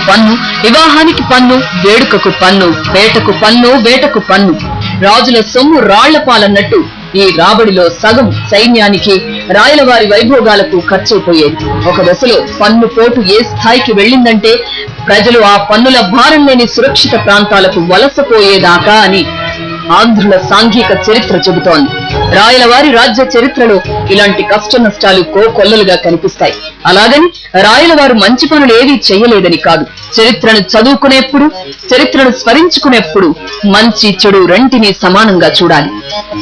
పన్ను, వివాహానికి పన్ను, వేడుకకు పన్ను, వేటకు పన్ను, వేటకు పన్ను. రాజుల సొమ్ము రాళ్లపాలన్నట్టు ఈ రాబడిలో సగం సైన్యానికి, రాయలవారి వైభోగాలకు ఖర్చయిపోయేది. ఒక దశలో పన్ను పోటు ఏ స్థాయికి వెళ్లిందంటే ప్రజలు ఆ పన్నుల భారం లేని సురక్షిత ప్రాంతాలకు వలసపోయేదాకా అని ఆంధ్రుల సాంఘిక చరిత్ర చెబుతోంది. రాయలవారి రాజ్య చరిత్రలో ఇలాంటి కష్ట నష్టాలు కోకొల్లలుగా కనిపిస్తాయి. అలాగని రాయలవారు మంచి పనులు ఏవీ చెయ్యలేదని కాదు. చరిత్రను చదువుకునేప్పుడు, చరిత్రను స్మరించుకునేప్పుడు మంచి చెడు రెంటిని సమానంగా చూడాలి.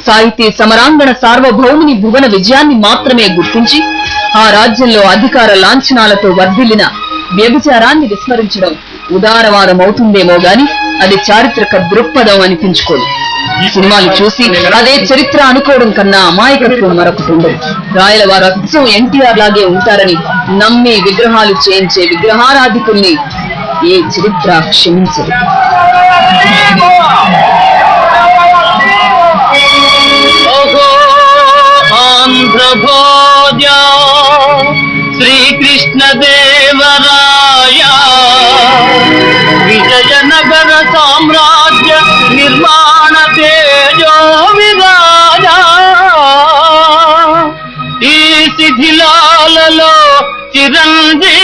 సాహితీ సమరాంగణ సార్వభౌముని భువన విజయాన్ని మాత్రమే గుర్తించి ఆ రాజ్యంలో అధికార లాంఛనాలతో వర్ధిల్లిన వ్యభిచారాన్ని విస్మరించడం ఉదారవాదమవుతుందేమో గాని అది చారిత్రక దృక్పథం అనిపించుకోదు. సినిమాలు చూసి అదే చరిత్ర అనుకోవడం కన్నా అమాయకత్వం మరొకటి ఉండదు. రాయలవారు అచ్చం ఎన్టీఆర్ లాగే ఉంటారని నమ్మి విగ్రహాలు చేయించే విగ్రహారాధికుల్ని ఏ చరిత్ర క్షమించదు. శ్రీకృష్ణదేవరాయ విజయనగర సామ్రాజ్య నిర్మాణ తేజో విరాజ, ఈ శిథిలాలలో చిరంజీవివైనావయా.